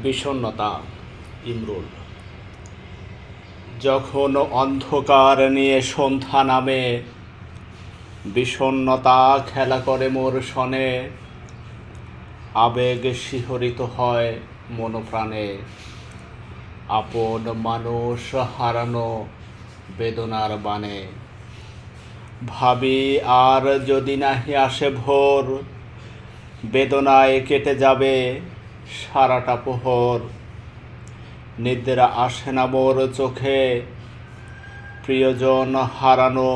বিষণ্ণতা। ইমরুল। যখন অন্ধকার নিয়ে সন্ধ্যা নামে, বিষণ্ণতা খেলা করে মোর সনে, আবেগ শিহরিত হয় মনপ্রাণে, আপন মানুষ হারানো বেদনার বানে। ভাবি আর যদি নাহি আসে ভোর, বেদনায় কেটে যাবে সারাটা প্রহর। নিদ্রা আসে না মোর চোখে, প্রিয়জন হারানো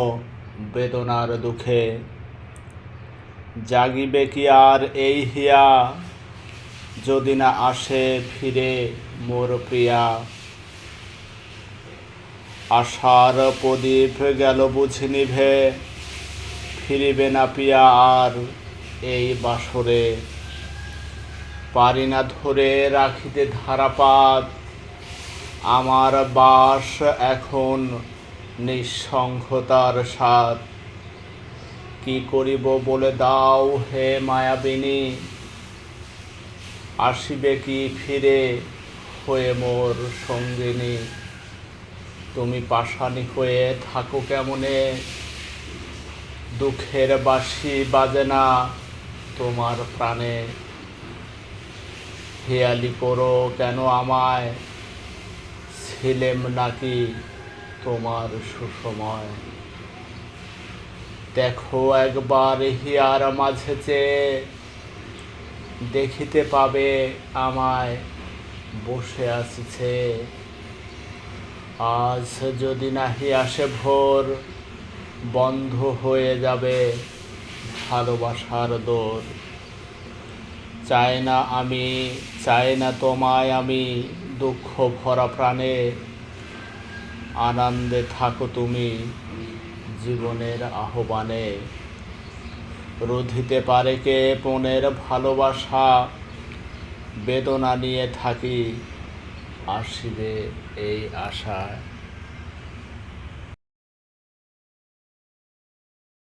বেদনার দুঃখে। জাগিবে কি আর এই হিয়া, যদি না আসে ফিরে মোর প্রিয়া। আশার প্রদীপ গেল বুঝি নিভে, ফিরিবে না পিয়া আর এই বাসরে। পারি না ধরে রাখিতে ধারাপাত, আমার বাস এখন নিঃসঙ্গতার সাথ। কি করিব বলে দাও হে মায়াবিনী, আসিবে কি ফিরে হয়ে মোর সঙ্গিনী। তুমি পাষাণী হয়ে থাকো কেমনে, দুঃখের বাঁশি বাজে না তোমার প্রাণে। হেয়ালি করো কেন আমায়, ছিলেম নাকি তোমার সুসময়। দেখো একবার হিয়ার মাঝে চেয়ে, দেখিতে পাবে আমায় বসে আসিছে। আজ যদি নাহি আসে ভোর, বন্ধ হয়ে যাবে ভালোবাসার দোর। চাই না তোমায় আমি দুঃখ ভরা প্রাণে, আনন্দে থাকো তুমি জীবনের আহ্বানে। রুধিতে পারে কে মনের ভালোবাসা, বেদনা নিয়ে থাকি আসিবে এই আশায়।